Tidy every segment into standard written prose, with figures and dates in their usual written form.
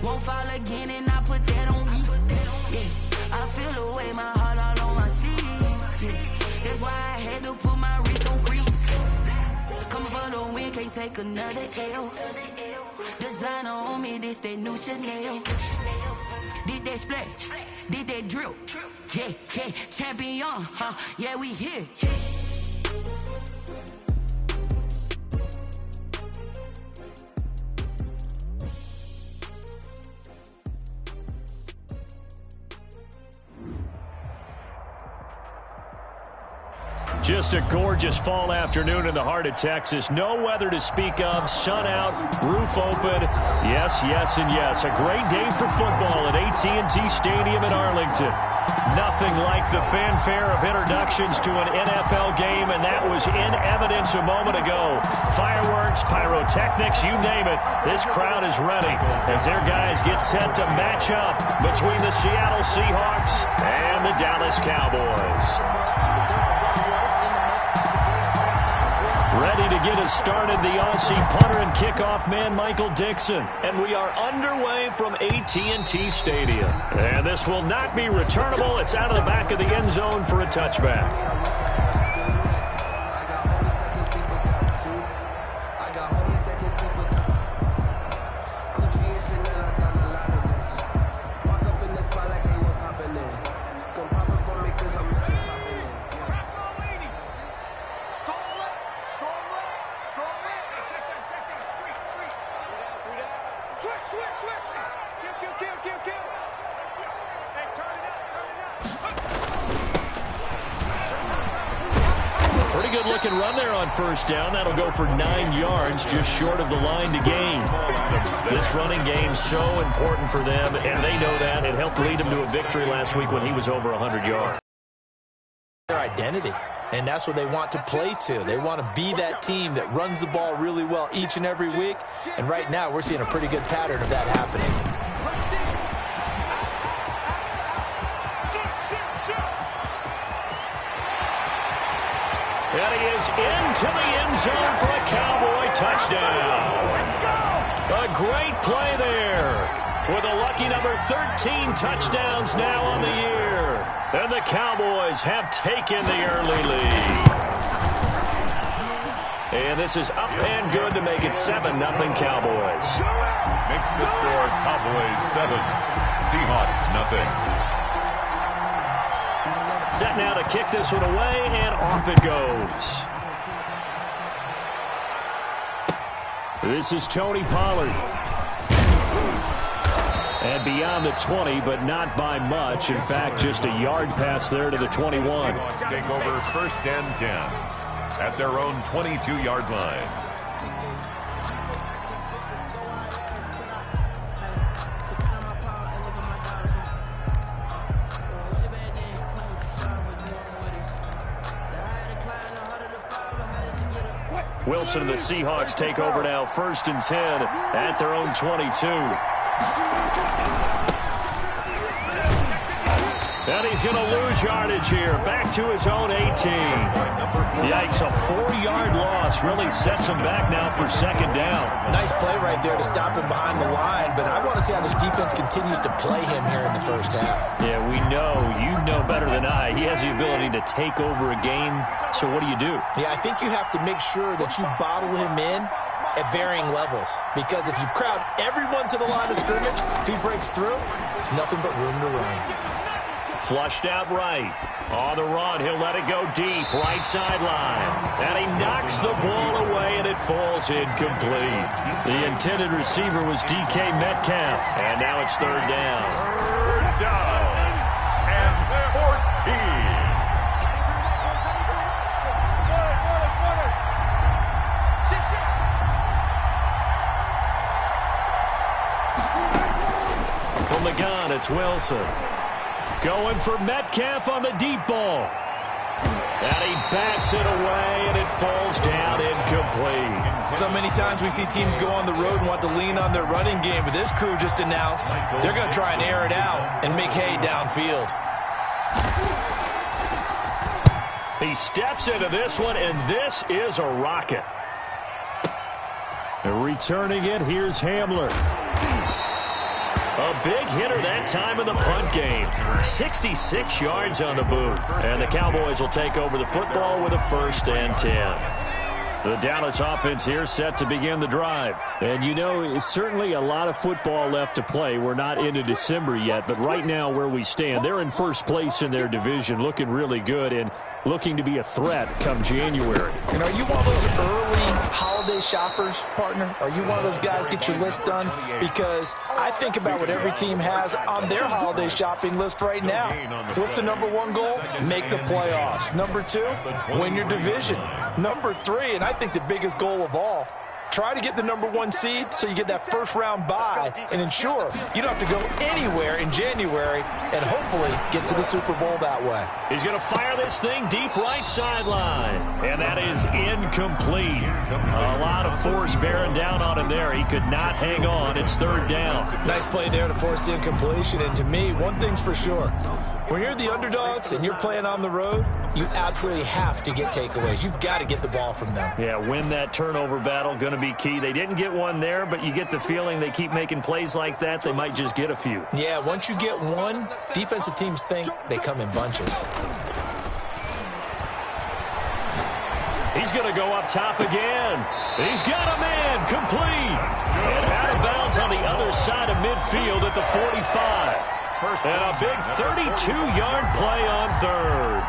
Won't fall again, and I put that on me. Yeah, I feel the way, my heart all on my sleeve. Yeah, that's why I had to put my wrist on freeze. Coming for the win, can't take another L. Designer on me, this that new Chanel. Did that splash, did that drill. Yeah, yeah, champion, huh? Yeah, we here. Just a gorgeous fall afternoon in the heart of Texas. No weather to speak of. Sun out, roof open. Yes, yes, and yes. A great day for football at AT&T Stadium in Arlington. Nothing like the fanfare of introductions to an NFL game, and that was in evidence a moment ago. Fireworks, pyrotechnics, you name it. This crowd is ready as their guys get set to match up between the Seattle Seahawks and the Dallas Cowboys. Ready to get us started, the Aussie punter and kickoff man, Michael Dixon. And we are underway from AT&T Stadium. And this will not be returnable. It's out of the back of the end zone for a touchback. Pretty good looking run there on first down. That'll go for 9 yards, just short of the line to gain. This running game so important for them, and they know that. It helped lead them to a victory last week when he was over 100 yards. Their identity, and that's what they want to play to. They want to be that team that runs the ball really well each and every week, and right now we're seeing a pretty good pattern of that happening. And he is into the end zone for a Cowboy touchdown. A great play there with a lucky number 13 touchdowns now on the year. And the Cowboys have taken the early lead. And this is up and good to make it 7-0 Cowboys. Makes the score Cowboys 7, Seahawks 0. Set now to kick this one away, and off it goes. This is Tony Pollard. And beyond the 20, but not by much. In fact, just a yard pass there to the 21. Seahawks take over 1st and 10 at their own 22-yard line. Wilson and the Seahawks take over now, 1st and 10 at their own 22. And he's going to lose yardage here. Back to his own 18. Yikes, a 4-yard loss really sets him back now for 2nd down. Nice play right there to stop him behind the line, but I want to see how this defense continues to play him here in the first half. Yeah, we know. You know better than I. He has the ability to take over a game, so what do you do? Yeah, I think you have to make sure that you bottle him in at varying levels, because if you crowd everyone to the line of scrimmage, if he breaks through, there's nothing but room to run. Flushed out right. On the run, he'll let it go deep, right sideline. And he knocks the ball away, and it falls incomplete. The intended receiver was DK Metcalf, and now it's 3rd down. 3rd down and 14. From the gun, it's Wilson. Going for Metcalf on the deep ball. And he bats it away, and it falls down incomplete. So many times we see teams go on the road and want to lean on their running game, but this crew just announced they're going to try and air it out and make hay downfield. He steps into this one, and this is a rocket. And returning it, here's Hamler. A big hitter that time in the punt game. 66 yards on the boot. And the Cowboys will take over the football with a 1st and 10. The Dallas offense here set to begin the drive. And you know, it's certainly a lot of football left to play. We're not into December yet, but right now where we stand, they're in first place in their division, looking really good and looking to be a threat come January. And are you one of those early holiday shoppers, partner? Are you one of those guys get your list done? Because I think about what every team has on their holiday shopping list right now. What's the #1 goal? Make the playoffs. #2, win your division. #3, and I think the biggest goal of all, try to get the #1 seed so you get that first-round bye and ensure you don't have to go anywhere in January and hopefully get to the Super Bowl that way. He's going to fire this thing deep right sideline, and that is incomplete. A lot of force bearing down on him there. He could not hang on. It's 3rd down. Nice play there to force the incompletion, and to me, one thing's for sure. When you're the underdogs and you're playing on the road, you absolutely have to get takeaways. You've got to get the ball from them. Yeah, win that turnover battle, going to be key. They didn't get one there, but you get the feeling they keep making plays like that, they might just get a few. Yeah, once you get one, defensive teams think they come in bunches. He's going to go up top again. He's got him in, complete. And out of bounds on the other side of midfield at the 45. And a big 32-yard play on 3rd.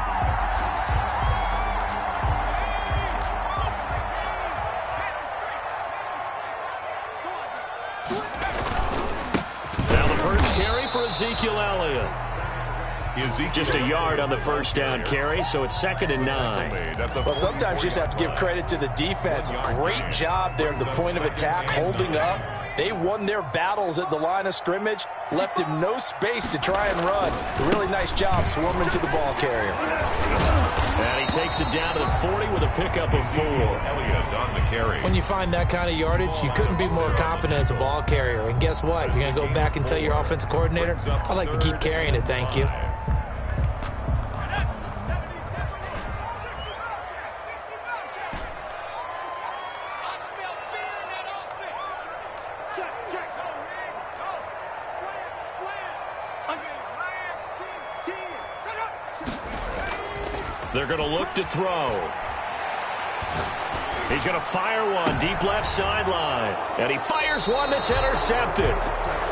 Now the first carry for Ezekiel Elliott. Just a yard on the 1st down carry, so it's 2nd and 9. Well, sometimes you just have to give credit to the defense. Great job there at the point of attack, holding up. They won their battles at the line of scrimmage, left him no space to try and run. A really nice job swarming to the ball carrier. And he takes it down to the 40 with a pickup of 4. Elliott on the carry. When you find that kind of yardage, you couldn't be more confident as a ball carrier. And guess what? You're going to go back and tell your offensive coordinator, I'd like to keep carrying it, thank you. They're going to look to throw. He's going to fire one deep left sideline. And he fires one that's intercepted.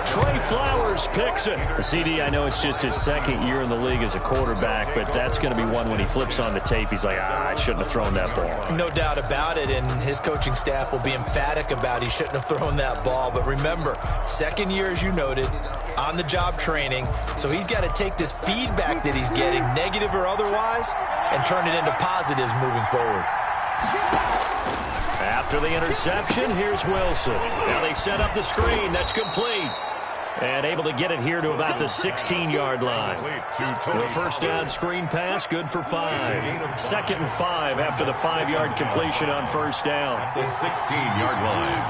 Trey Flowers picks it. The CD, I know it's just his 2nd year in the league as a quarterback, but that's going to be one when he flips on the tape. He's like, I shouldn't have thrown that ball. No doubt about it, and his coaching staff will be emphatic about he shouldn't have thrown that ball. But remember, 2nd year, as you noted, on-the-job training. So he's got to take this feedback that he's getting, negative or otherwise, and turn it into positives moving forward. After the interception, here's Wilson. Now they set up the screen. That's complete. And able to get it here to about the 16-yard line. The 1st down screen pass, good for 5. 2nd and 5 after the 5-yard completion on 1st down. The 16-yard line.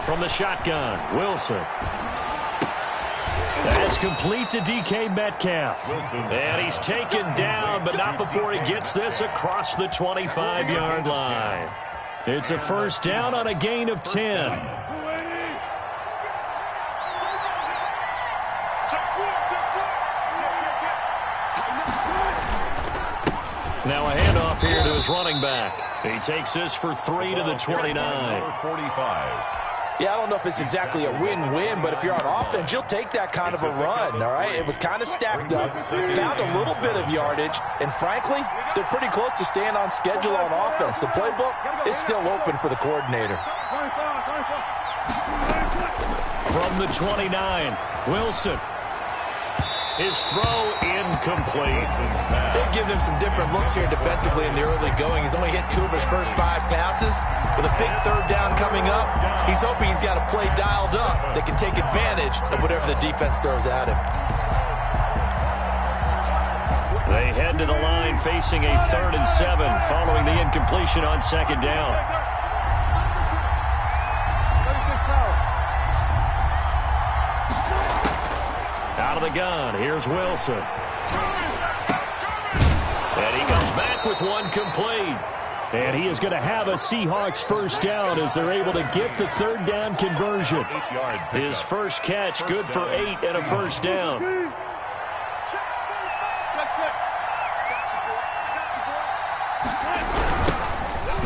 From the shotgun, Wilson. That's complete to DK Metcalf. And he's taken down, but not before he gets this across the 25-yard line. It's a 1st down on a gain of 10. Now a handoff here to his running back. He takes this for 3 to the 29. Yeah, I don't know if it's exactly a win-win, but if you're on offense, you'll take that kind of a run, all right? It was kind of stacked up, found a little bit of yardage, and frankly, they're pretty close to staying on schedule on offense. The playbook is still open for the coordinator. From the 29, Wilson. His throw incomplete. They've given him some different looks here defensively in the early going. He's only hit 2 of his first 5 passes. With a big 3rd down coming up, he's hoping he's got a play dialed up that can take advantage of whatever the defense throws at him. They head to the line facing a 3rd and 7 following the incompletion on 2nd down. Out of the gun, here's Wilson. And he comes back with one complete. And he is going to have a Seahawks first down as they're able to get the third down conversion. His first catch, good for 8 and a first down.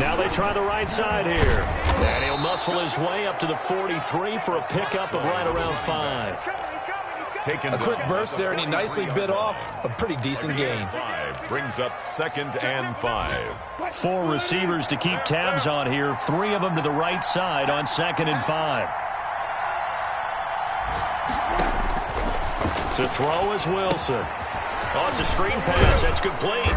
Now they try the right side here. And he'll muscle his way up to the 43 for a pickup of right around 5. A quick burst there, and he nicely bit off a pretty decent gain. Brings up 2nd and 5. 4 receivers to keep tabs on here. 3 of them to the right side on 2nd and 5. To throw is Wilson. Oh, it's a screen pass. That's complete.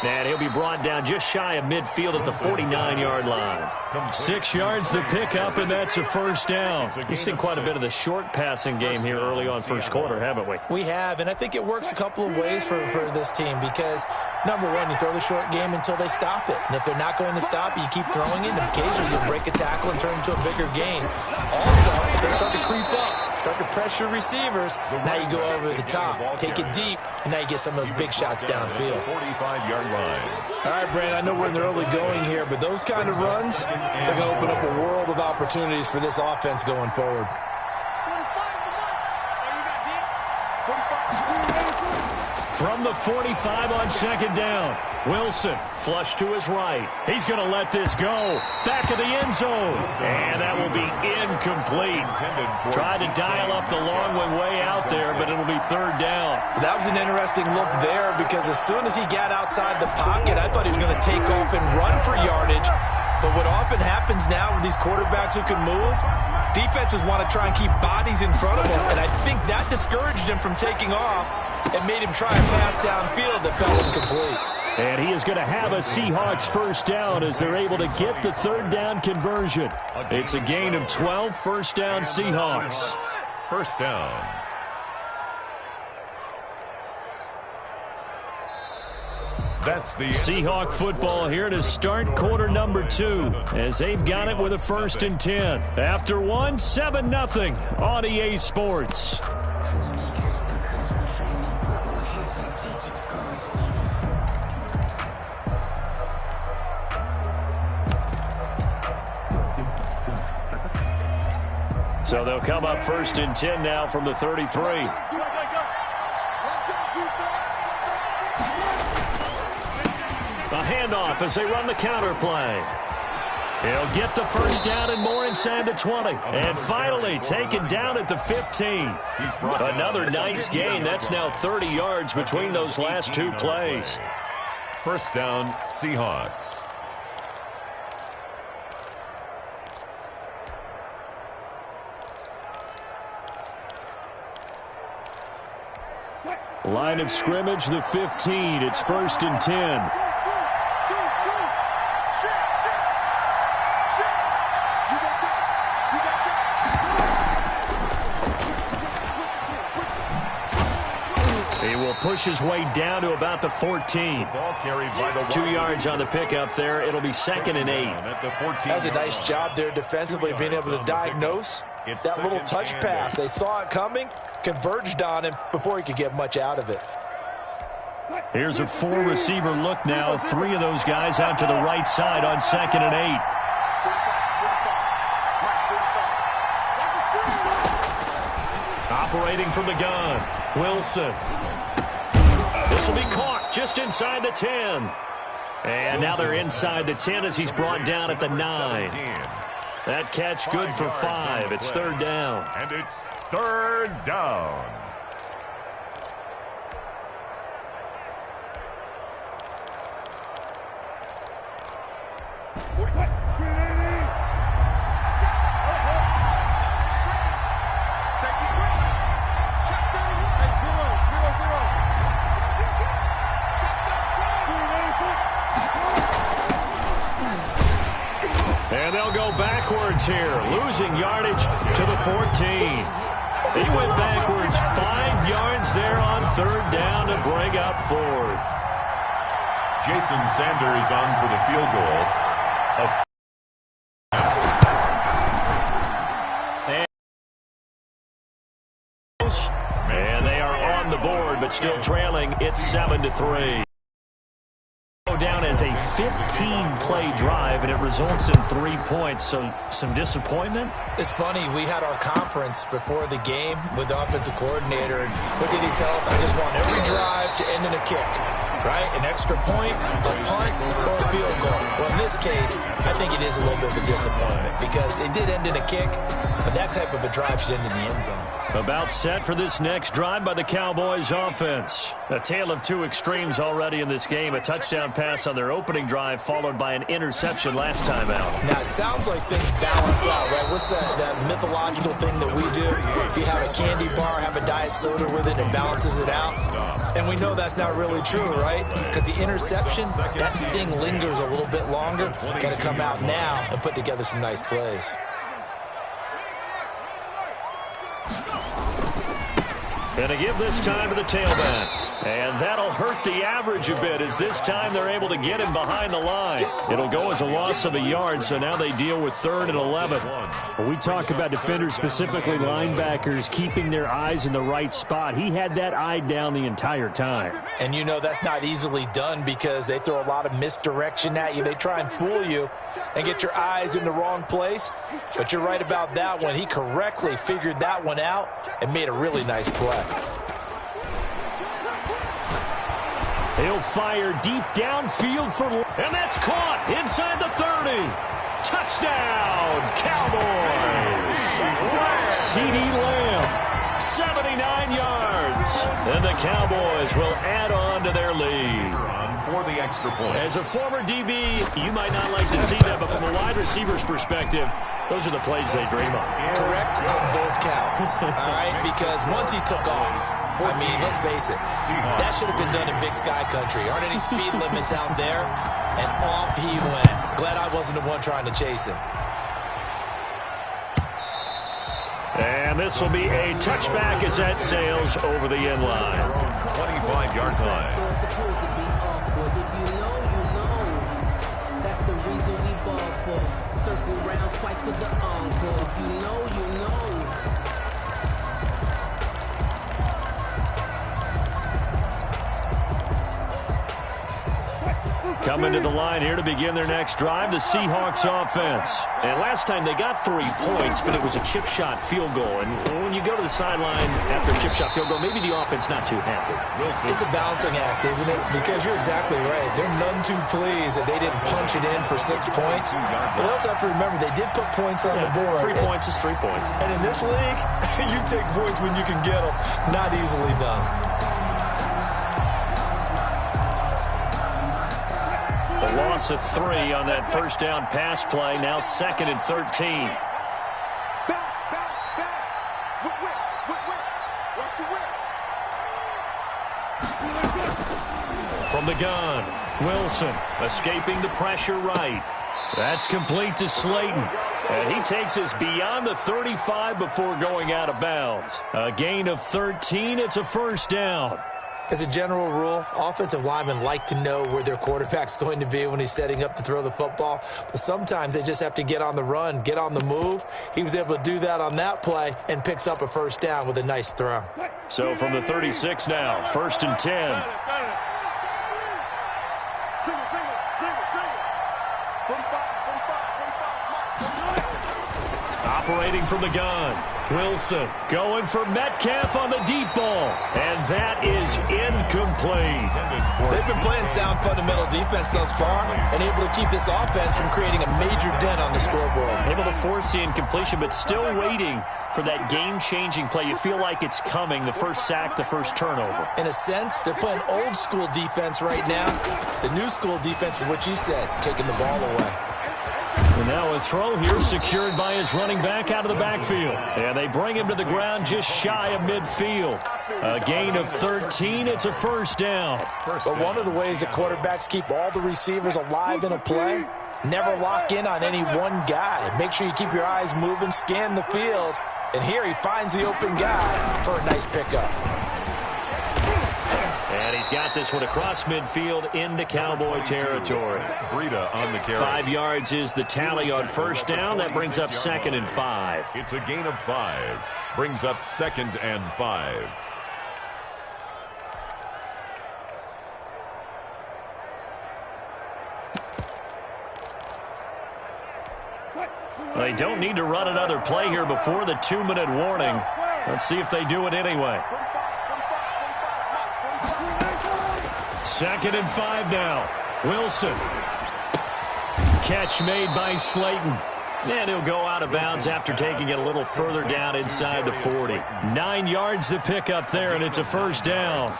And he'll be brought down just shy of midfield at the 49-yard line. 6 yards the pickup, and that's a first down. We've seen quite a bit of the short passing game here early on first quarter, haven't we? We have, and I think it works a couple of ways for this team because, number one, you throw the short game until they stop it. And if they're not going to stop it, you keep throwing it, and occasionally you'll break a tackle and turn into a bigger gain. Also, if they start to creep up, start to pressure receivers, now you go over the top, take it deep, and now you get some of those big shots downfield. 45-yard line. All right, Brandon, I know we're in the early going here, but those kind of runs, they're going to open up a world of opportunities for this offense going forward. From the 45 on 2nd down, Wilson flush to his right. He's going to let this go. Back of the end zone. And that will be incomplete. Tried to dial up the long way out there, but it'll be 3rd down. That was an interesting look there because as soon as he got outside the pocket, I thought he was going to take off and run for yardage. But what often happens now with these quarterbacks who can move, defenses want to try and keep bodies in front of them. And I think that discouraged him from taking off and made him try and pass downfield that fell incomplete. And he is going to have a Seahawks first down as they're able to get the 3rd down conversion. It's a gain of 12, first down Seahawks. First down. That's the Seahawk football here to start quarter number 2 as they've got it with a 1st and 10. After 1, 7-0 on EA Sports. So they'll come up 1st and 10 now from the 33. A handoff as they run the counter play. He'll get the first down and more inside the 20. And finally taken down at the 15. Another nice gain. That's now 30 yards between those last 2 plays. First down, Seahawks. Line of scrimmage, the 15. It's 1st and 10. He will push his way down to about the 14. 2 yards on the pickup there. It'll be 2nd and 8. That was a nice job there defensively, being able to diagnose that little touch pass. They saw it coming, converged on him before he could get much out of it. Here's a 4-receiver look now. 3 of those guys out to the right side on 2nd and 8. Operating from the gun, Wilson. This will be caught just inside the 10. And now they're inside the 10 as he's brought down at the 9. That catch good for 5. It's 3rd down. And it's 3rd down. And they'll go backwards here, losing yardage to the 14. He went backwards 5 yards there on 3rd down to bring up 4th. Jason Sanders on for the field goal. And they are on the board, but still trailing. It's 7-3. Down as a 15-play drive, and it results in 3 points. So some disappointment? It's funny. We had our conference before the game with the offensive coordinator, and what did he tell us? I just want every drive to end in a kick, right? An extra point, a punt, or a field goal. Well, in this case, I think it is a little bit of a disappointment because it did end in a kick, but that type of a drive should end in the end zone. About set for this next drive by the Cowboys offense. A tale of two extremes already in this game. A touchdown pass on their opening drive followed by an interception last time out. Now, it sounds like things balance out, right? What's that mythological thing that we do? If you have a candy bar, have a diet soda with it, it balances it out. And we know that's not really true, right? Because the interception, that sting lingers a little bit longer. Got to come out now and put together some nice plays. Gonna give this time to the tailback. And that'll hurt the average a bit as this time they're able to get him behind the line. It'll go as a loss of a yard, so now they deal with 3rd and 11. When we talk about defenders, specifically linebackers, keeping their eyes in the right spot, he had that eye down the entire time. And you know that's not easily done because they throw a lot of misdirection at you. They try and fool you and get your eyes in the wrong place. But you're right about that one. He correctly figured that one out and made a really nice play. He'll fire deep downfield and that's caught inside the 30. Touchdown, Cowboys. CeeDee Lamb, 79 yards. And the Cowboys will add on to their lead. For the extra point. As a former DB, you might not like to see that, but from a wide receiver's perspective, those are the plays they dream of. Correct on both counts, all right? Because once he took off, I mean, let's face it, that should have been done in Big Sky Country. Aren't any speed limits out there? And off he went. Glad I wasn't the one trying to chase him. And this will be a touchback as that sails over the end line. 25-yard line. If you know, you know. That's the reason we ball for. Circle round twice for the encore. If you know, you know. Coming to the line here to begin their next drive, the Seahawks offense. And last time they got 3 points, but it was a chip shot field goal. And when you go to the sideline after a chip shot field goal, maybe the offense not too happy. It's a balancing act, isn't it? Because you're exactly right. They're none too pleased that they didn't punch it in for 6 points. But they also have to remember they did put points on the board. 3 points is 3 points. And in this league, you take points when you can get them. Not easily done. A loss of 3 on that first down pass play. Now 2nd and 13. From the gun, Wilson escaping the pressure right. That's complete to Slayton. And he takes us beyond the 35 before going out of bounds. A gain of 13. It's a first down. As a general rule, offensive linemen like to know where their quarterback's going to be when he's setting up to throw the football. But sometimes they just have to get on the run, get on the move. He was able to do that on that play and picks up a first down with a nice throw. So from the 36 now, 1st and 10. Operating from the gun. Wilson going for Metcalf on the deep ball. And that is incomplete. They've been playing sound fundamental defense thus far and able to keep this offense from creating a major dent on the scoreboard. Able to force the incompletion, but still waiting for that game-changing play. You feel like it's coming, the first sack, the first turnover. In a sense, they're playing old-school defense right now. The new-school defense is what you said, taking the ball away. And now a throw here secured by his running back out of the backfield. And they bring him to the ground just shy of midfield. A gain of 13. It's a first down. But one of the ways that quarterbacks keep all the receivers alive in a play, never lock in on any one guy. Make sure you keep your eyes moving, scan the field. And here he finds the open guy for a nice pickup. And he's got this one across midfield into Cowboy territory. Breida on the carry. 5 yards is the tally on first down. That brings up 2nd and 5. It's a gain of 5. Brings up 2nd and 5. They don't need to run another play here before the 2-minute warning. Let's see if they do it anyway. 2nd and 5 now. Wilson. Catch made by Slayton. And he'll go out of bounds after taking it a little further down inside the 40. 9 yards to pick up there, and it's a first down.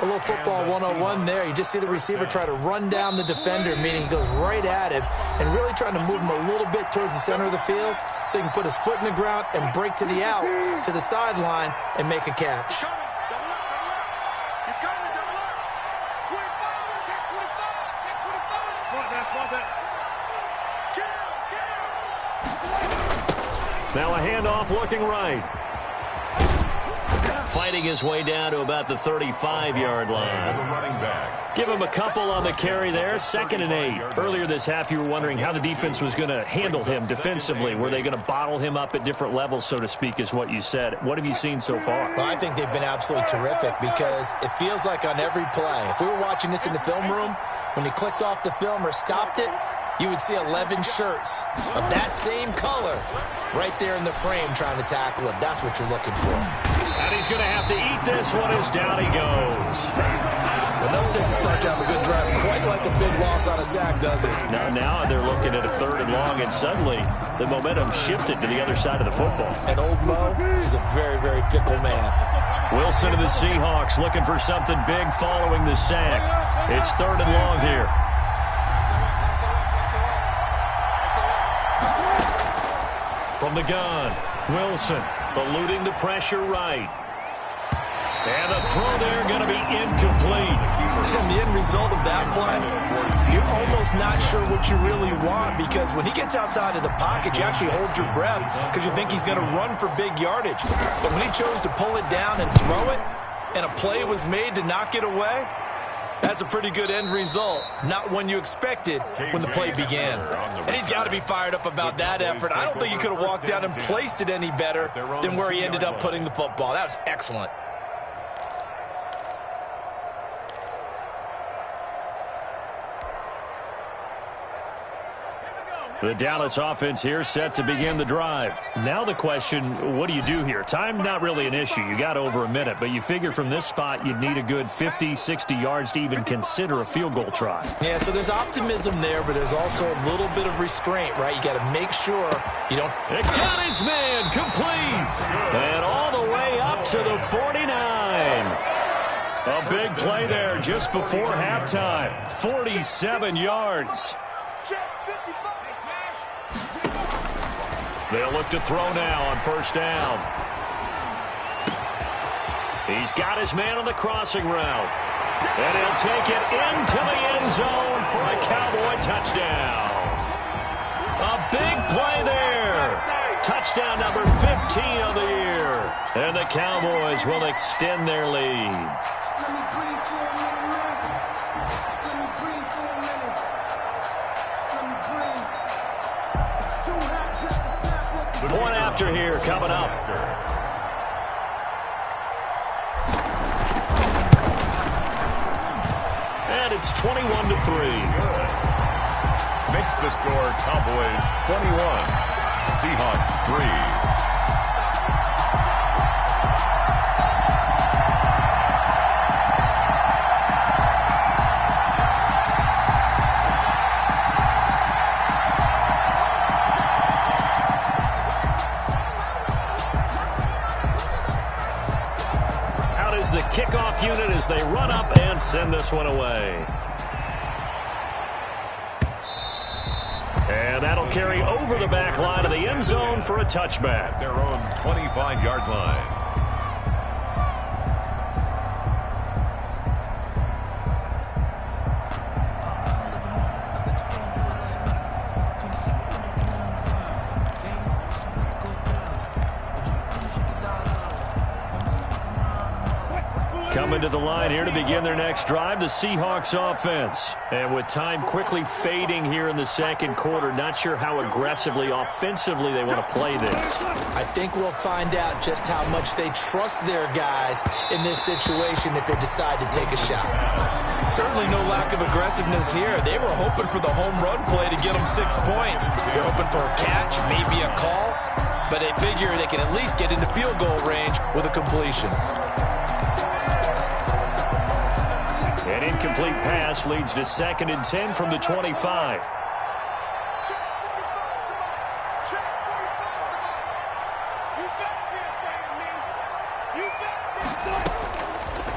A little football 101 there. You just see the receiver try to run down the defender, meaning he goes right at him and really trying to move him a little bit towards the center of the field so he can put his foot in the ground and break to the out, to the sideline, and make a catch. Now a handoff looking right. Fighting his way down to about the 35-yard line. Give him a couple on the carry there. 2nd and 8. Earlier this half, you were wondering how the defense was going to handle him defensively. Were they going to bottle him up at different levels, so to speak, is what you said. What have you seen so far? Well, I think they've been absolutely terrific because it feels like on every play, if we were watching this in the film room, when he clicked off the film or stopped it, you would see 11 shirts of that same color right there in the frame trying to tackle him. That's what you're looking for. And he's going to have to eat this one as down he goes. Well, no Texas start to have a good drive. Quite like a big loss on a sack, does it? Now they're looking at a 3rd and long, and suddenly the momentum shifted to the other side of the football. And old Mo is a very, very fickle man. Wilson of the Seahawks looking for something big following the sack. It's 3rd and long here. From the gun, Wilson eluding the pressure right. And the throw there going to be incomplete. And the end result of that play, you're almost not sure what you really want because when he gets outside of the pocket, you actually hold your breath because you think he's going to run for big yardage. But when he chose to pull it down and throw it, and a play was made to knock it away, that's a pretty good end result. Not one you expected when the play began. And he's got to be fired up about that effort. I don't think he could have walked down and placed it any better than where he ended up putting the football. That was excellent. The Dallas offense here set to begin the drive. Now the question, what do you do here? Time not really an issue. You got over a minute, but you figure from this spot you'd need a good 50, 60 yards to even consider a field goal try. Yeah, so there's optimism there, but there's also a little bit of restraint, right? You got to make sure you don't... It got his man complete. And all the way up to the 49. A big play there just before halftime. 47 yards. They'll look to throw now on 1st down. He's got his man on the crossing route. And he'll take it into the end zone for a Cowboy touchdown. A big play there. Touchdown number 15 of the year. And the Cowboys will extend their lead. Point after here coming up. And it's 21-3. Makes the score Cowboys 21, Seahawks 3. The kickoff unit as they run up and send this one away. And that'll carry over the back line of the end zone for a touchback. Their own 25-yard line. Coming to the line here to begin their next drive, the Seahawks offense. And with time quickly fading here in the second quarter, not sure how aggressively, offensively they want to play this. I think we'll find out just how much they trust their guys in this situation if they decide to take a shot. Certainly no lack of aggressiveness here. They were hoping for the home run play to get them 6 points. They're hoping for a catch, maybe a call, but they figure they can at least get into field goal range with a completion. An incomplete pass leads to 2nd and 10 from the 25.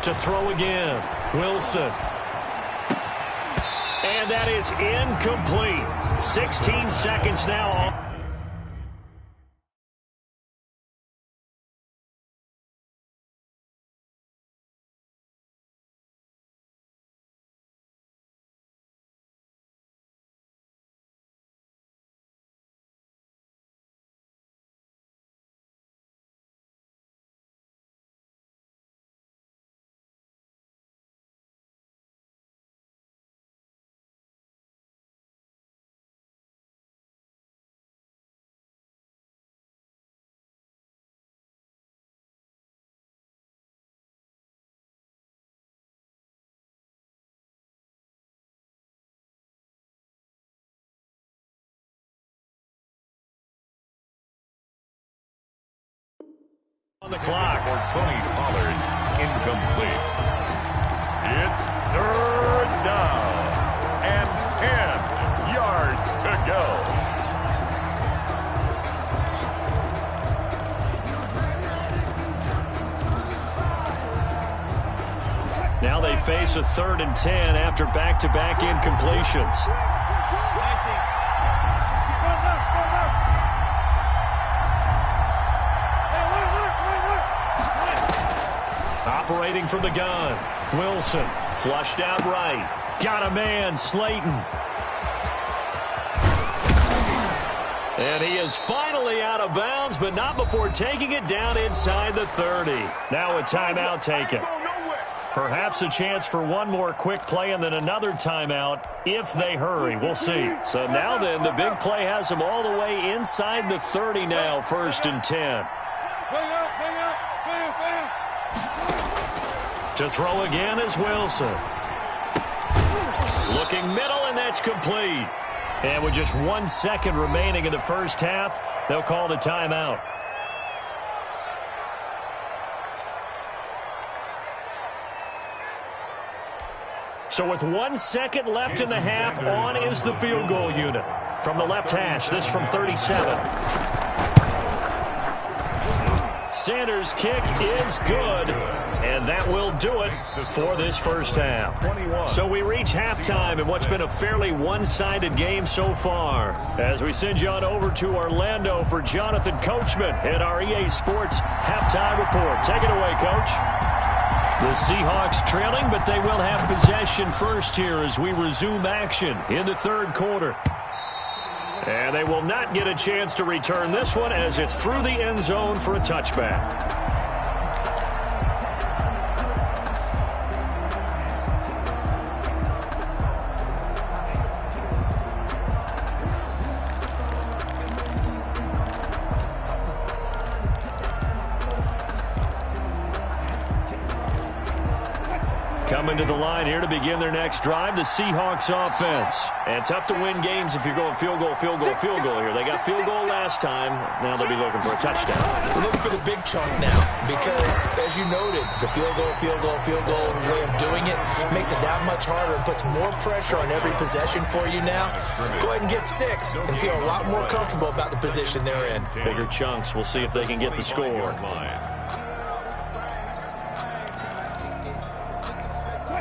To throw again, Wilson. And that is incomplete. 16 seconds now. On the clock. For Tony Pollard, incomplete. It's 3rd down and 10 yards to go. Now they face a 3rd and 10 after back-to-back incompletions. Operating from the gun, Wilson flushed out right. Got a man, Slayton. And he is finally out of bounds, but not before taking it down inside the 30. Now a timeout taken. Perhaps a chance for one more quick play and then another timeout if they hurry. We'll see. So now then, the big play has them all the way inside the 30 now, 1st and 10. To throw again is Wilson. Looking middle, and that's complete. And with just 1 second remaining in the first half, they'll call the timeout. So with 1 second left in the half, on is the field goal unit. From the left hash, this from 37. Sanders' kick is good, and that will do it for this first half. So we reach halftime in what's been a fairly one-sided game so far. As we send you on over to Orlando for Jonathan Coachman at our EA Sports Halftime Report. Take it away, Coach. The Seahawks trailing, but they will have possession first here as we resume action in the 3rd quarter. And they will not get a chance to return this one as it's through the end zone for a touchback. Coming to the line here to begin their next drive, the Seahawks offense. And tough to win games if you're going field goal, field goal, field goal here. They got field goal last time. Now they'll be looking for a touchdown. We're looking for the big chunk now because, as you noted, the field goal way of doing it makes it that much harder and puts more pressure on every possession for you now. Go ahead and get 6 and feel a lot more comfortable about the position they're in. Bigger chunks. We'll see if they can get the score.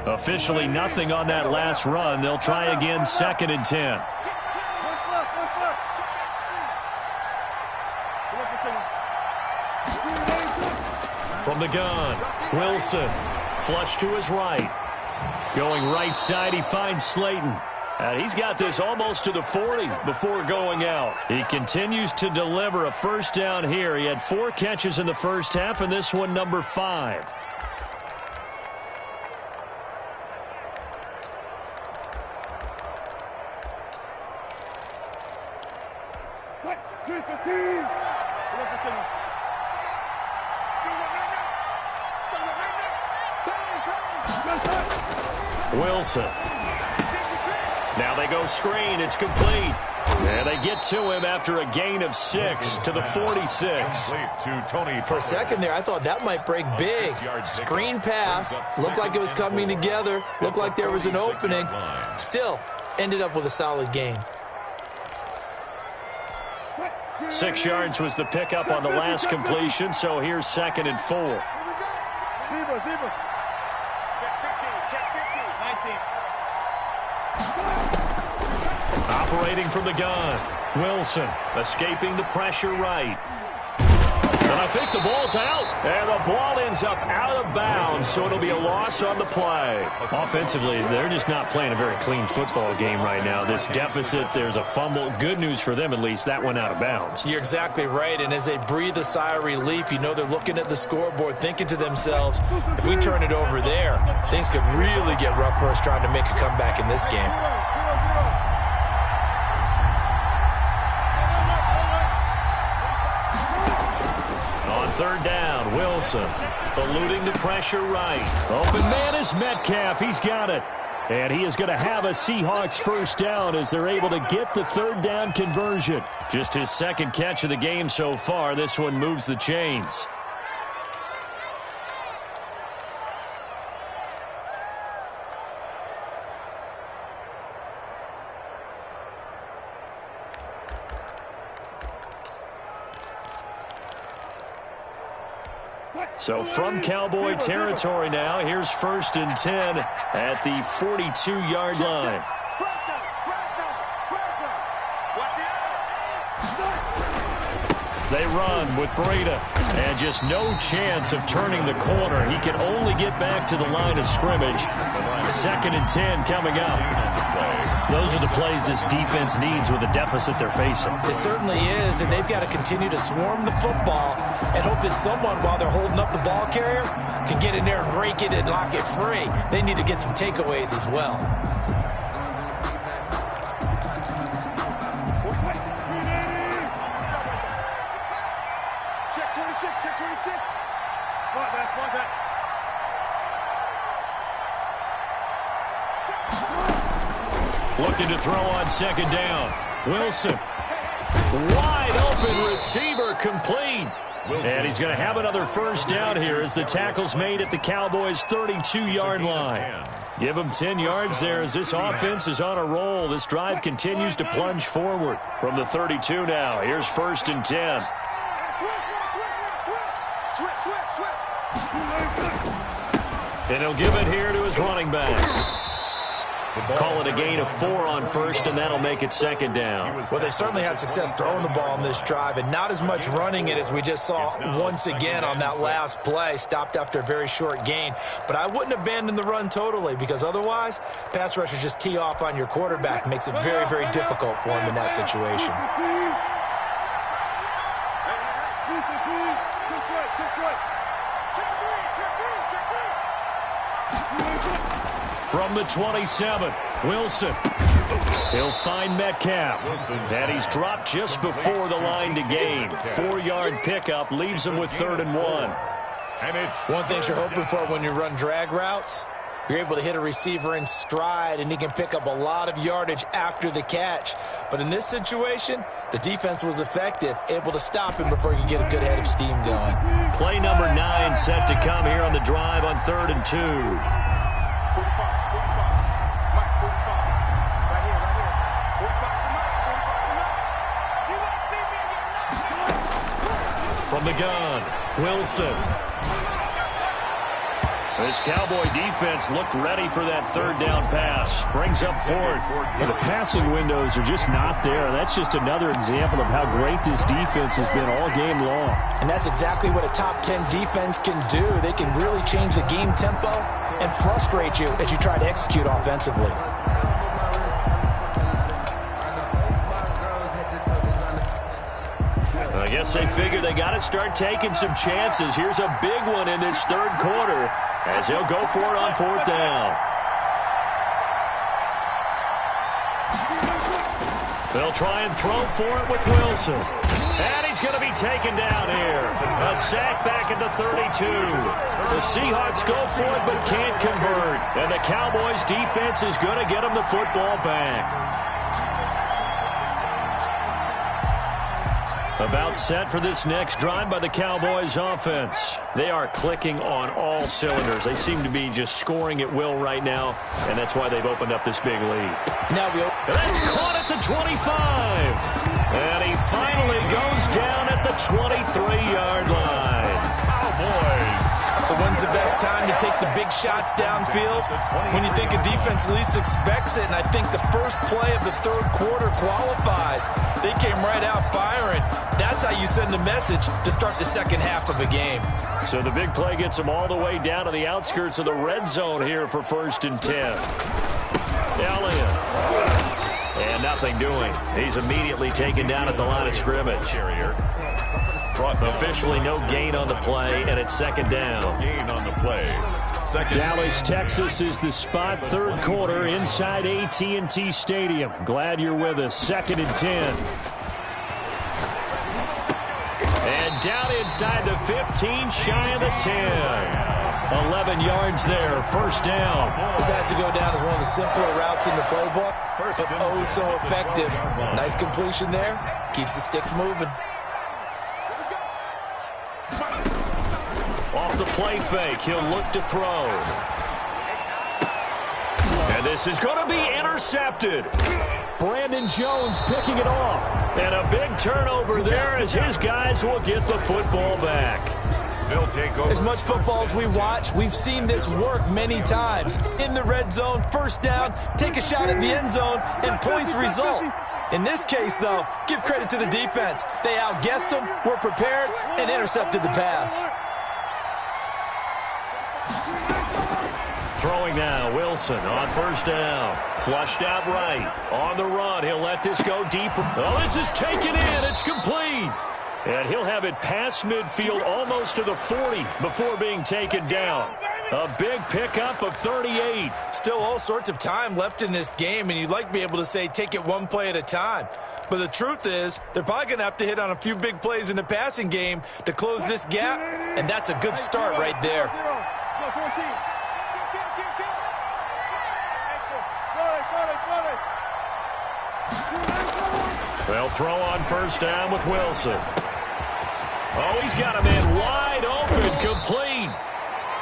Officially nothing on that last run. They'll try again, 2nd and 10. From the gun, Wilson. Flush to his right. Going right side, he finds Slayton. And he's got this almost to the 40 before going out. He continues to deliver a first down here. He had 4 catches in the first half, and this one number 5. Wilson. Now they go screen. It's complete. And they get to him after a gain of 6 to the 46. For a second there, I thought that might break big. Screen pass. Looked like it was coming together. Looked like there was an opening. Still, ended up with a solid gain. 6 yards was the pickup on the last completion, so here's 2nd and 4. Operating from the gun. Wilson escaping the pressure right. And I think the ball's out. And the ball ends up out of bounds, so it'll be a loss on the play. Offensively, they're just not playing a very clean football game right now. This deficit, there's a fumble. Good news for them, at least. That went out of bounds. You're exactly right. And as they breathe a sigh of relief, you know they're looking at the scoreboard, thinking to themselves, if we turn it over there, things could really get rough for us trying to make a comeback in this game. Third down, Wilson eluding the pressure right. Open man is Metcalf. He's got it. And he is going to have a Seahawks first down as they're able to get the third down conversion. Just his 2nd catch of the game so far. This one moves the chains. So from Cowboy territory now, here's 1st and 10 at the 42-yard line. They run with Breda, and just no chance of turning the corner. He can only get back to the line of scrimmage. 2nd and 10 coming up. Those are the plays this defense needs with the deficit they're facing. It certainly is, and they've got to continue to swarm the football and hope that someone, while they're holding up the ball carrier, can get in there and rake it and lock it free. They need to get some takeaways as well. Check 26, check 26. Right there. Looking to throw on 2nd down. Wilson. Wide open receiver complete. And he's going to have another first down here as the tackle's made at the Cowboys' 32-yard line. Give him 10 yards there as this offense is on a roll. This drive continues to plunge forward from the 32 now. Here's 1st and 10. And he'll give it here to his running back. Call it a gain of 4 on 1st, and that'll make it 2nd down. Well, they certainly had success throwing the ball on this drive, and not as much running it as we just saw once again on that last play. Stopped after a very short gain. But I wouldn't abandon the run totally, because otherwise, pass rushers just tee off on your quarterback. Makes it very, very difficult for him in that situation. From the 27, Wilson. He'll find Metcalf. And he's dropped just before the line to gain. 4-yard pickup leaves him with 3rd and 1. One thing you're hoping for when you run drag routes, you're able to hit a receiver in stride, and he can pick up a lot of yardage after the catch. But in this situation, the defense was effective, able to stop him before he could get a good head of steam going. Play number 9 set to come here on the drive on 3rd and 2. From the gun, Wilson. This Cowboy defense looked ready for that 3rd down pass. Brings up 4th. The passing windows are just not there. That's just another example of how great this defense has been all game long. And that's exactly what a top 10 defense can do. They can really change the game tempo and frustrate you as you try to execute offensively. I guess they figure they got to start taking some chances. Here's a big one in this 3rd quarter as he'll go for it on 4th down. They'll try and throw for it with Wilson. And he's going to be taken down here. A sack back at the 32. The Seahawks go for it but can't convert. And the Cowboys defense is going to get them the football back. About set for this next drive by the Cowboys offense. They are clicking on all cylinders. They seem to be just scoring at will right now, and that's why they've opened up this big lead. That's caught at the 25. And he finally goes down at the 23-yard line. Cowboys. So when's the best time to take the big shots downfield? When you think a defense least expects it, and I think the first play of the third quarter qualifies. They came right out firing. That's how you send a message to start the second half of a game. So the big play gets them all the way down to the outskirts of the red zone here for 1st and 10. Elliott. And nothing doing. He's immediately taken down at the line of scrimmage. Officially no gain on the play, and it's 2nd down. Gain on the play. Dallas, Texas is the spot, 3rd quarter inside AT&T Stadium. Glad you're with us. 2nd and 10. And down inside the 15, shy of the 10. 11 yards there, 1st down. This has to go down as one of the simpler routes in the playbook, but oh so effective. Nice completion there. Keeps the sticks moving. Off the play fake, he'll look to throw. And this is going to be intercepted. Brandon Jones picking it off. And a big turnover there as his guys will get the football back. They'll take over. As much football as we watch, we've seen this work many times. In the red zone, 1st down, take a shot at the end zone, and points result. In this case, though, give credit to the defense. They outguessed them, were prepared, and intercepted the pass. Throwing now, Wilson on 1st down. Flushed out right. On the run, he'll let this go deeper. Oh, this is taken in. It's complete. And he'll have it past midfield almost to the 40 before being taken down. A big pickup of 38. Still all sorts of time left in this game, and you'd like to be able to say take it one play at a time. But the truth is, they're probably going to have to hit on a few big plays in the passing game to close this gap, and that's a good start right there. They'll throw on 1st down with Wilson. Oh, he's got a man wide open, complete.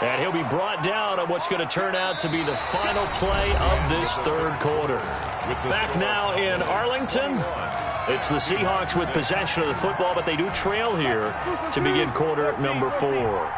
And he'll be brought down on what's going to turn out to be the final play of this 3rd quarter. Back now in Arlington. It's the Seahawks with possession of the football, but they do trail here to begin quarter number 4.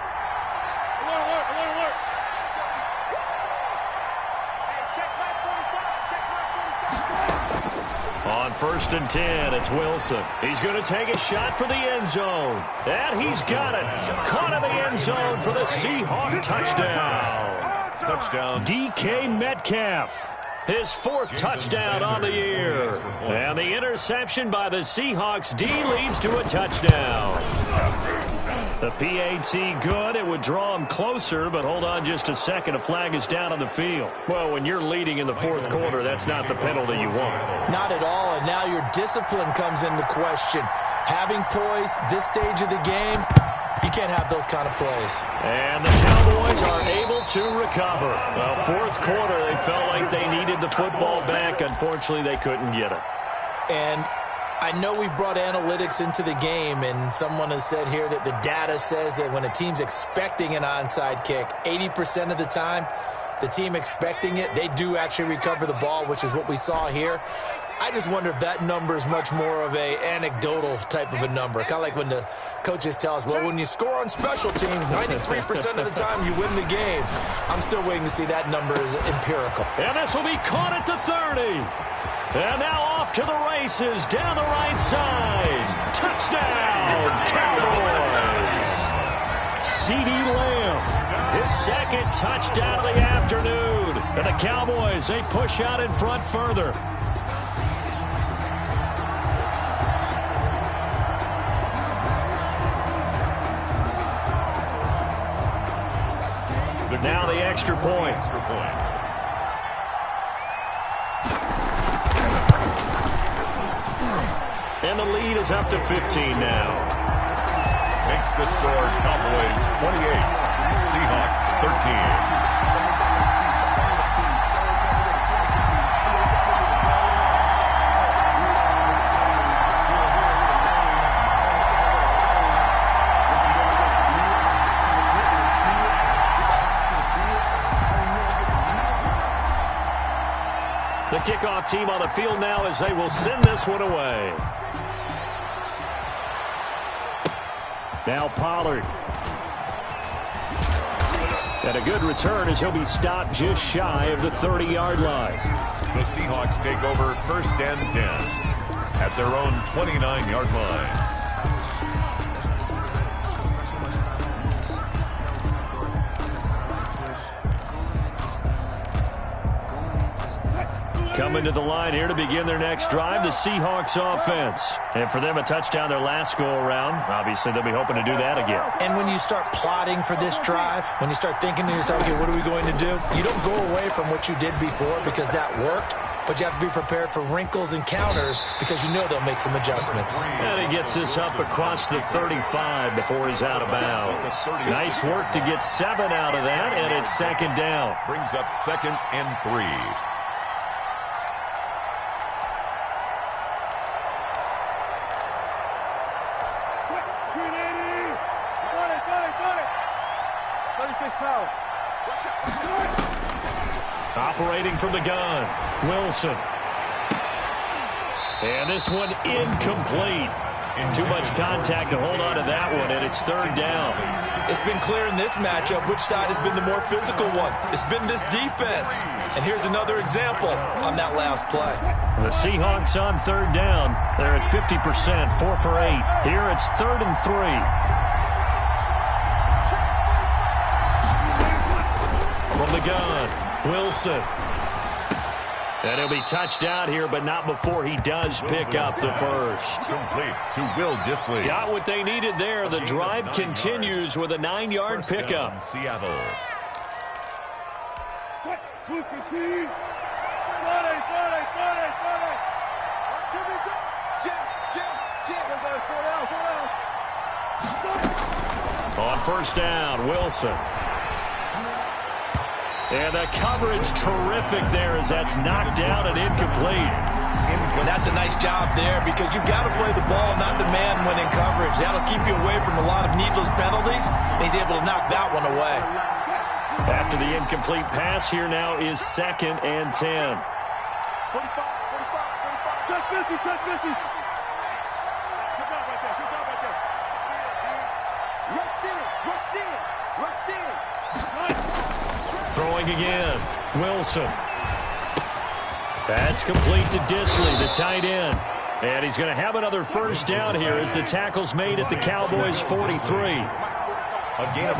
On 1st and 10, it's Wilson. He's going to take a shot for the end zone. And he's got it. Caught in the end zone for the Seahawk touchdown. Touchdown. DK Metcalf. His 4th touchdown on the year. And the interception by the Seahawks D leads to a touchdown. The PAT good. It would draw him closer, but hold on just a second. A flag is down on the field. Well, when you're leading in the 4th quarter, that's not the penalty you want. Not at all, and now your discipline comes into question. Having poise this stage of the game, you can't have those kind of plays. And the Cowboys are able to recover. Well, 4th quarter, they felt like they needed the football back. Unfortunately, they couldn't get it. And I know we brought analytics into the game, and someone has said here that the data says that when a team's expecting an onside kick, 80% of the time, the team expecting it, they do actually recover the ball, which is what we saw here. I just wonder if that number is much more of a anecdotal type of a number. Kind of like when the coaches tell us, well, when you score on special teams, 93% of the time you win the game. I'm still waiting to see that number is empirical. And this will be caught at the 30. And now off to the races down the right side. Touchdown, Cowboys. CeeDee Lamb, his 2nd touchdown of the afternoon. And the Cowboys, they push out in front further. Now the extra point. And the lead is up to 15 now. Makes the score Cowboys 28, Seahawks 13. The kickoff team on the field now as they will send this one away. Now Pollard. And a good return as he'll be stopped just shy of the 30-yard line. The Seahawks take over 1st and 10 at their own 29-yard line. Coming to the line here to begin their next drive, the Seahawks offense. And for them, a touchdown their last go-around. Obviously, they'll be hoping to do that again. And when you start plotting for this drive, when you start thinking to yourself, okay, what are we going to do? You don't go away from what you did before because that worked, but you have to be prepared for wrinkles and counters because you know they'll make some adjustments. And he gets this up across the 35 before he's out of bounds. Nice work to get 7 out of that, and it's 2nd down. Brings up 2nd and 3. Operating from the gun, Wilson. And this one incomplete. Too much contact to hold on to that one, and it's 3rd down. It's been clear in this matchup which side has been the more physical one. It's been this defense. And here's another example on that last play. The Seahawks on 3rd down. They're at 50%, 4 for 8. Here it's 3rd and 3. From the gun, Wilson. And he'll be touched out here, but not before he does pick up the first. Complete to Will Dissly. Got what they needed there. The drive continues with a 9-yard pickup. Seattle. On 1st down, Wilson. And the coverage terrific there as that's knocked down and incomplete. Well, that's a nice job there because you've got to play the ball, not the man when in coverage. That'll keep you away from a lot of needless penalties, and he's able to knock that one away. After the incomplete pass, here now is 2nd and 10. 45. Touch 50. Good job right there. Rush in. Throwing again, Wilson. That's complete to Dissly, the tight end. And he's going to have another 1st down here as the tackle's made at the Cowboys' 43.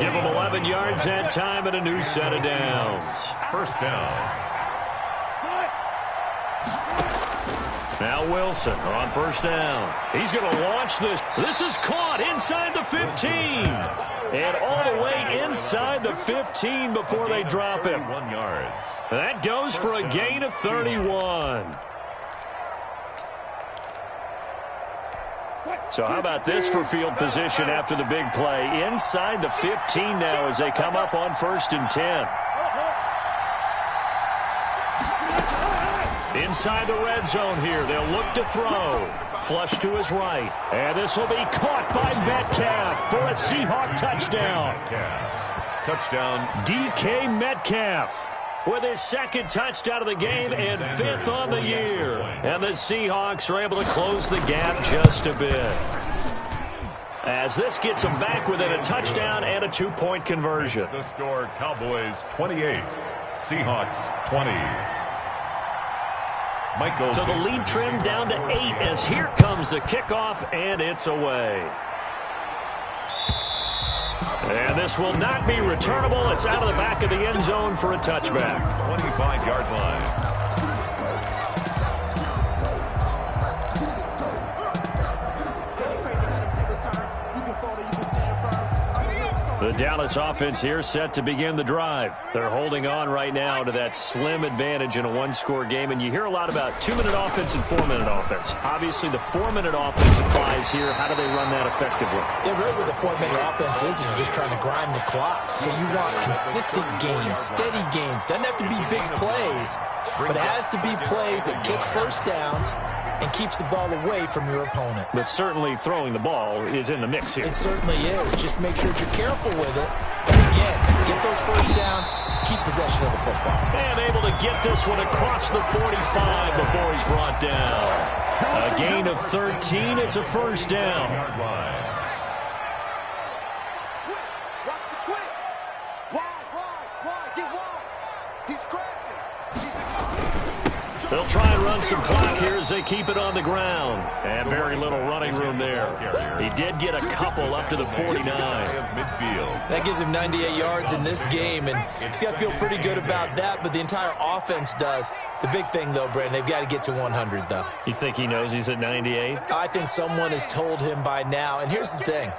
Give him 11 yards that time and a new set of downs. 1st down. Now Wilson on 1st down. He's going to launch this. This is caught inside the 15. And all the way inside the 15 before they drop him. 1 yard. That goes for a gain of 31. So how about this for field position after the big play? Inside the 15 now as they come up on 1st and 10. Inside the red zone here. They'll look to throw. Flush to his right. And this will be caught by Metcalf for a Seahawk touchdown. Touchdown. DK Metcalf with his 2nd touchdown of the game and 5th on the year. And the Seahawks are able to close the gap just a bit. As this gets them back within a touchdown and a 2-point conversion. The score, Cowboys 28, Seahawks 20. Michael. So the lead trimmed down to 8 as here comes the kickoff, and it's away. And this will not be returnable. It's out of the back of the end zone for a touchback. 25-yard line. The Dallas offense here set to begin the drive. They're holding on right now to that slim advantage in a one-score game, and you hear a lot about 2-minute offense and 4-minute offense. Obviously, the 4-minute offense applies here. How do they run that effectively? Yeah, really what the 4-minute offense is you're just trying to grind the clock. So you want consistent gains, steady gains. Doesn't have to be big plays, but it has to be plays that gets first downs and keeps the ball away from your opponent. But certainly throwing the ball is in the mix here. It certainly is. Just make sure you're careful with it. And again, get those first downs, keep possession of the football. And able to get this one across the 45 before he's brought down. A gain of 13. It's a first down. Watch the twist. Wide, get wide. He's crashing. They'll try and run some clock here as they keep it on the ground. And very little running room there. He did get a couple up to the 49. That gives him 98 yards in this game, and he's got to feel pretty good about that, but the entire offense does. The big thing, though, Brandon, they've got to get to 100, though. You think he knows he's at 98? I think someone has told him by now. And here's the thing.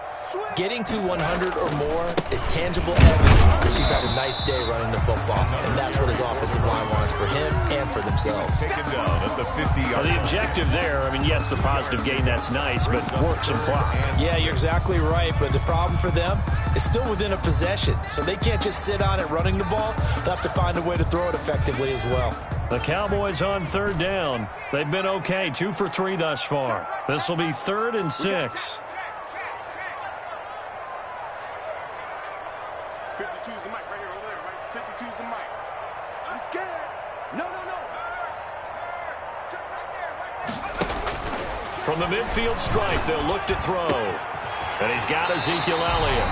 Getting to 100 or more is tangible evidence that you've had a nice day running the football. And that's what his offensive line wants for him and for themselves. The objective there, I mean, yes, the positive gain, that's nice, but work some clock. Yeah, you're exactly right. But the problem for them is still within a possession. So they can't just sit on it running the ball. They'll have to find a way to throw it effectively as well. The Cowboys on third down. They've been okay, 2 for 3 thus far. This will be 3rd and 6. 52's the mic right here, over there, right? 52's the mic. I'm scared. No. From the midfield stripe, they'll look to throw. And he's got Ezekiel Elliott.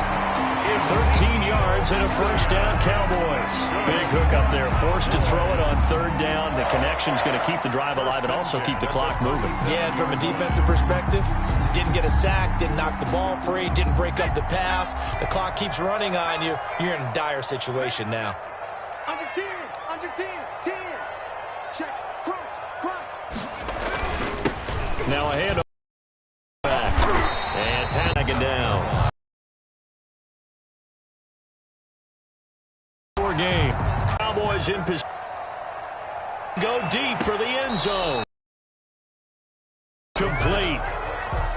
13 yards and a first down, Cowboys. Big hook up there, forced to throw it on third down. The connection's going to keep the drive alive and also keep the clock moving. Yeah, and from a defensive perspective, didn't get a sack, didn't knock the ball free, didn't break up the pass. The clock keeps running on you. You're in a dire situation now. Under 10. 10. Check. Crunch. Now a handoff back. And panicking down. Game. Cowboys in position. Go deep for the end zone. Complete.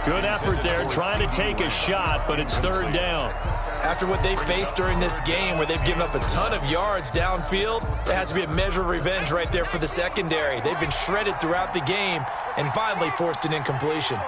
Good effort there, trying to take a shot, but it's third down. After what they faced during this game where they've given up a ton of yards downfield, there has to be a measure of revenge right there for the secondary. They've been shredded throughout the game and finally forced an incompletion.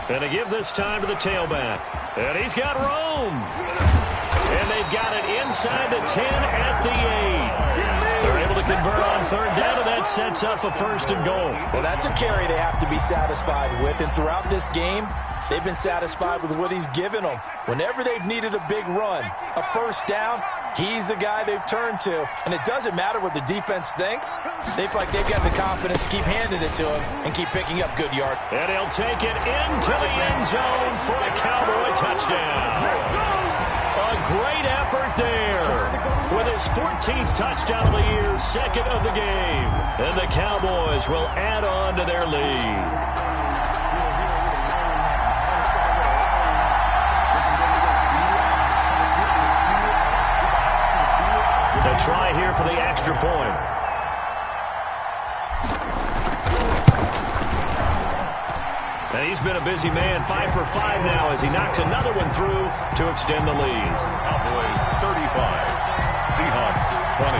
And to give this time to the tailback. And he's got room. And they've got it inside the 10 at the 8. They're able to convert on third down, and that sets up a 1st and goal. Well, that's a carry they have to be satisfied with. And throughout this game, they've been satisfied with what he's given them. Whenever they've needed a big run, a first down, he's the guy they've turned to. And it doesn't matter what the defense thinks. They feel like they've got the confidence to keep handing it to him and keep picking up good yards. And he'll take it into the end zone for a Cowboy touchdown. A great effort there. With his 14th touchdown of the year, 2nd of the game. And the Cowboys will add on to their lead. To try here for the extra point. And he's been a busy man, 5 for 5 now as he knocks another one through to extend the lead. Cowboys 35, Seahawks 20.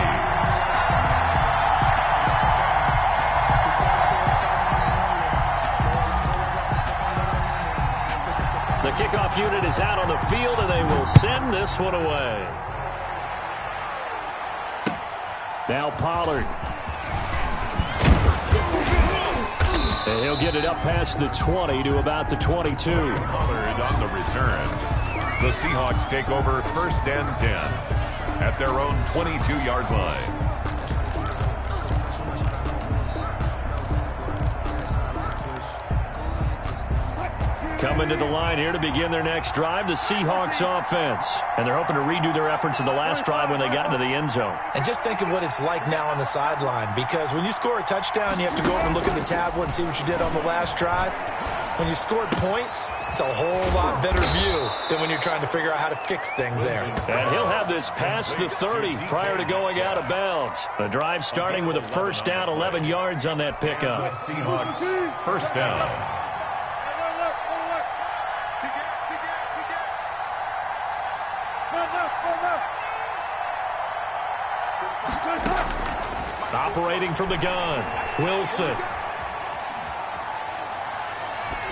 The kickoff unit is out on the field, and they will send this one away. Now Pollard. And he'll get it up past the 20 to about the 22. Pollard on the return. The Seahawks take over 1st and 10 at their own 22-yard line. Coming to the line here to begin their next drive, the Seahawks offense. And they're hoping to redo their efforts in the last drive when they got into the end zone. And just think of what it's like now on the sideline, because when you score a touchdown, you have to go over and look at the tablet and see what you did on the last drive. When you scored points, it's a whole lot better view than when you're trying to figure out how to fix things there. And he'll have this past the 30 prior to going out of bounds. The drive starting with a first down, 11 yards on that pickup. Seahawks first down. Operating from the gun, Wilson.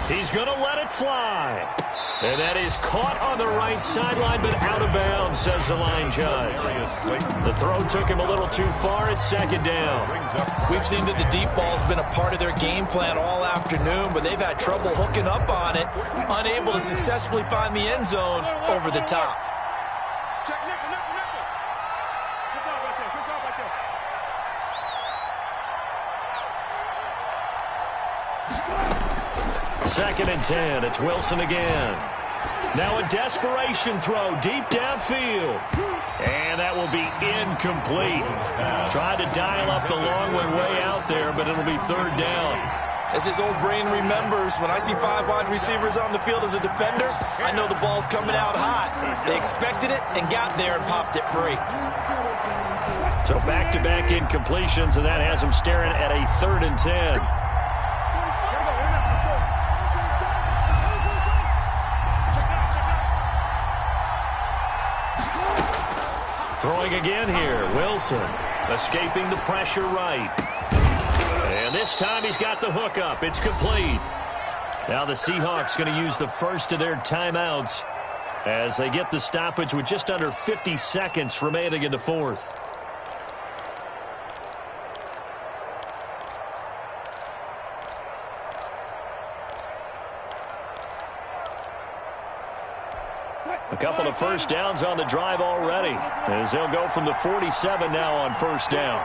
He's going to let it fly. And that is caught on the right sideline, but out of bounds, says the line judge. The throw took him a little too far. It's second down. We've seen that the deep ball's been a part of their game plan all afternoon, but they've had trouble hooking up on it, unable to successfully find the end zone over the top. Second and 10. It's Wilson again. Now a desperation throw deep downfield. And that will be incomplete. Tried to dial up the long way out there, but it'll be third down. As his old brain remembers, when I see 5 wide receivers on the field as a defender, I know the ball's coming out hot. They expected it and got there and popped it free. So back-to-back incompletions, and that has him staring at a third and 10. Throwing again here, Wilson, escaping the pressure right. And this time he's got the hook up. It's complete. Now the Seahawks going to use the first of their timeouts as they get the stoppage with just under 50 seconds remaining in the fourth. A couple of first downs on the drive already, as they'll go from the 47 now on first down.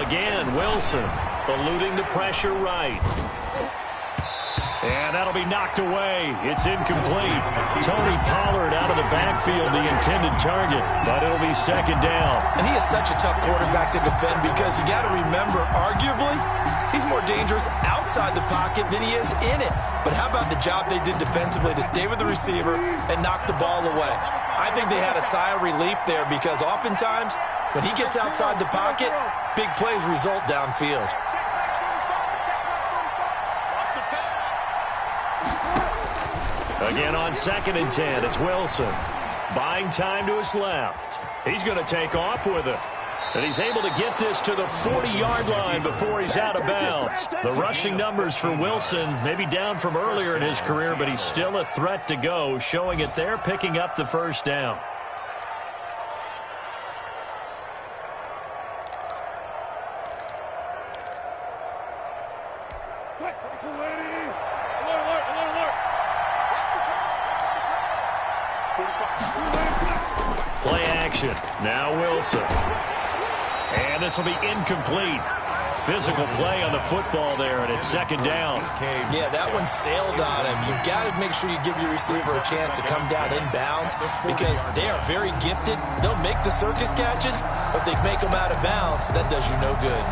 Again, Wilson eluding the pressure right. And that'll be knocked away. It's incomplete. Tony Pollard out of the backfield, the intended target, but it'll be second down. And he is such a tough quarterback to defend because you got to remember, arguably, he's more dangerous outside the pocket than he is in it. But how about the job they did defensively to stay with the receiver and knock the ball away? I think they had a sigh of relief there because oftentimes when he gets outside the pocket, big plays result downfield. Again on second and 10, it's Wilson. Buying time to his left. He's going to take off with it. And he's able to get this to the 40-yard line before he's out of bounds. The rushing numbers for Wilson maybe down from earlier in his career, but he's still a threat to go, showing it there, picking up the first down. Play action. Now Wilson. And this will be incomplete. Physical play on the football there, and it's second down. Yeah, that one sailed on him. You've got to make sure you give your receiver a chance to come down inbounds because they are very gifted. They'll make the circus catches, but they make them out of bounds. That does you no good.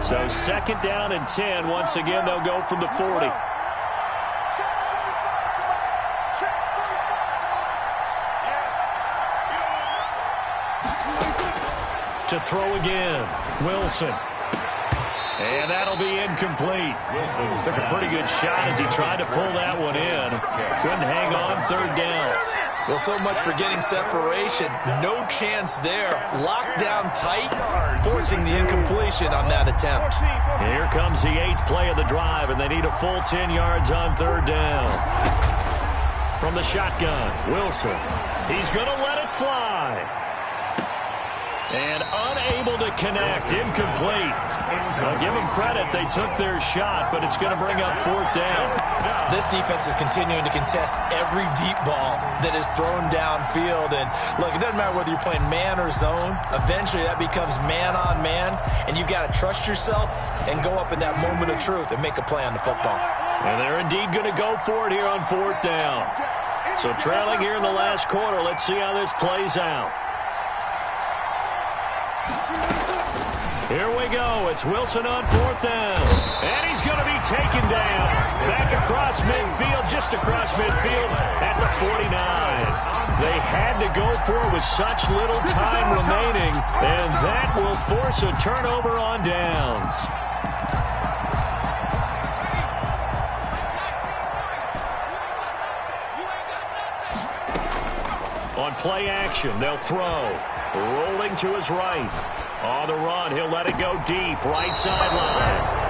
So second down and 10. Once again, they'll go from the 40. To throw again, Wilson. And that'll be incomplete. Wilson took a pretty good shot as he tried to pull that one in. Couldn't hang on, third down. Well, so much for getting separation. No chance there. Locked down tight, forcing the incompletion on that attempt. Here comes the 8th play of the drive, and they need a full 10 yards on third down. From the shotgun, Wilson. He's going to let it fly. And unable to connect, incomplete. I'll give them credit, they took their shot, but it's going to bring up fourth down. The this defense is continuing to contest every deep ball that is thrown downfield. And look, it doesn't matter whether you're playing man or zone. Eventually that becomes man on man, and you've got to trust yourself and go up in that moment of truth and make a play on the football. And they're indeed going to go for it here on 4th down. So trailing here in the last quarter, let's see how this plays out. Here we go. It's Wilson on 4th down. And he's going to be taken down. Back across midfield, just across midfield at the 49. They had to go for it with such little time remaining, and that will force a turnover on downs. On play action, they'll throw. Rolling to his right. On the run, he'll let it go deep. Right sideline.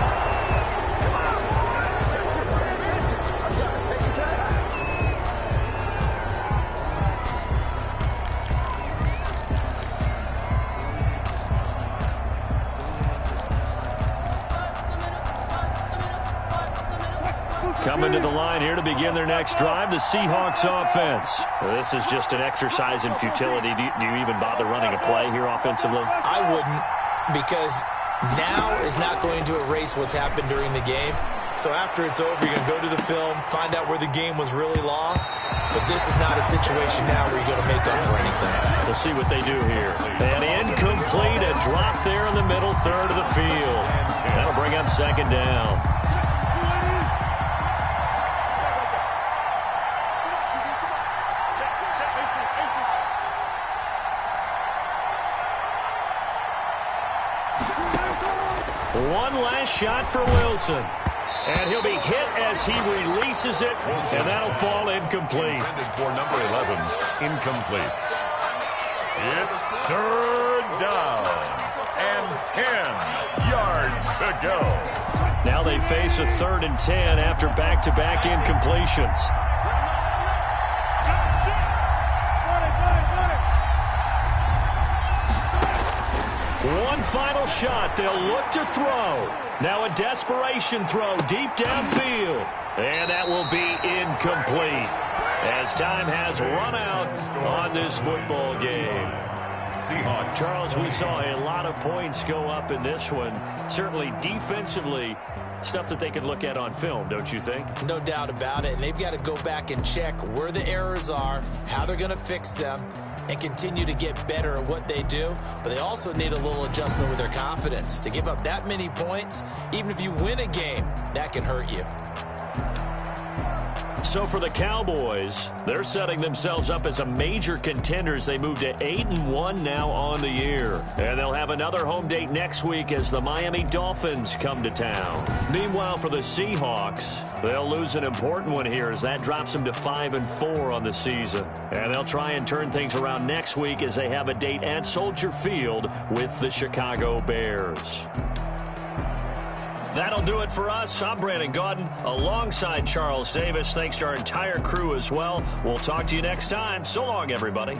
Coming to the line here to begin their next drive, the Seahawks offense. This is just an exercise in futility. Do you even bother running a play here offensively? I wouldn't, because now is not going to erase what's happened during the game. So after it's over, you're going to go to the film, find out where the game was really lost. But this is not a situation now where you're going to make up for anything. We'll see what they do here. An incomplete, a drop there in the middle third of the field. That'll bring up 2nd down. One last shot for Wilson. And he'll be hit as he releases it, and that'll fall incomplete. For number 11, incomplete. It's 3rd down and 10 yards to go. Now they face a 3rd and 10 after back-to-back incompletions. One final shot. They'll look to throw. Now a desperation throw deep downfield. And that will be incomplete as time has run out on this football game. Seahawks. Charles, we saw a lot of points go up in this one. Certainly defensively, stuff that they could look at on film, don't you think? No doubt about it. And they've got to go back and check where the errors are, how they're going to fix them, and continue to get better at what they do. But they also need a little adjustment with their confidence. To give up that many points, even if you win a game, that can hurt you. So for the Cowboys, they're setting themselves up as a major contender as they move to 8-1 now on the year. And they'll have another home date next week as the Miami Dolphins come to town. Meanwhile, for the Seahawks, they'll lose an important one here as that drops them to 5-4 on the season. And they'll try and turn things around next week as they have a date at Soldier Field with the Chicago Bears. That'll do it for us. I'm Brandon Gaudin alongside Charles Davis. Thanks to our entire crew as well. We'll talk to you next time. So long, everybody.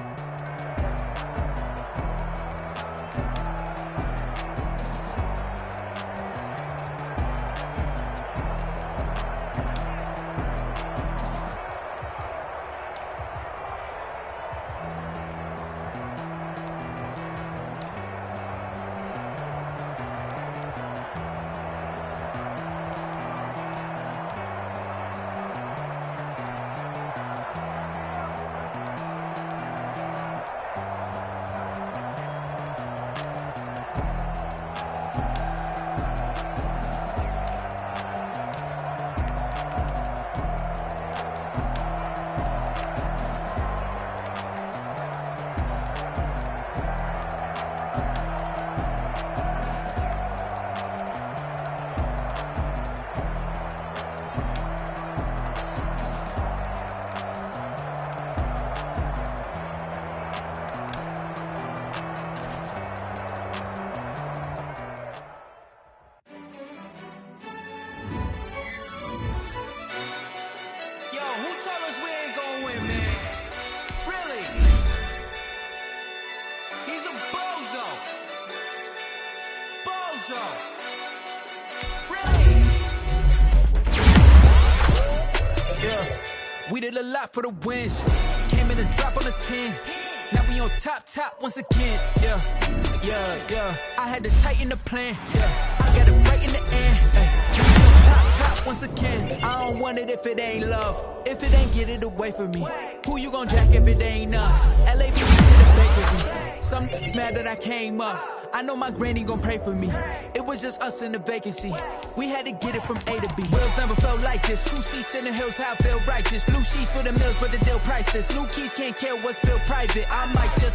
We did a lot for the wins. Came in and drop on the 10. Now we on top once again. Yeah. I had to tighten the plan. Yeah. I got it right in the end. Hey. We on top once again. I don't want it if it ain't love. If it ain't, get it away from me. Who you gon' jack if it ain't us? LAPD to the bakery. Some mad that I came up. I know my granny gon' pray for me. It was just us in the vacancy. We had to get it from A to B. Wheels never felt like this. 2 seats in the hills, how I feel righteous. Blue sheets for the mills, but the deal priceless. New keys can't kill what's built private. I might just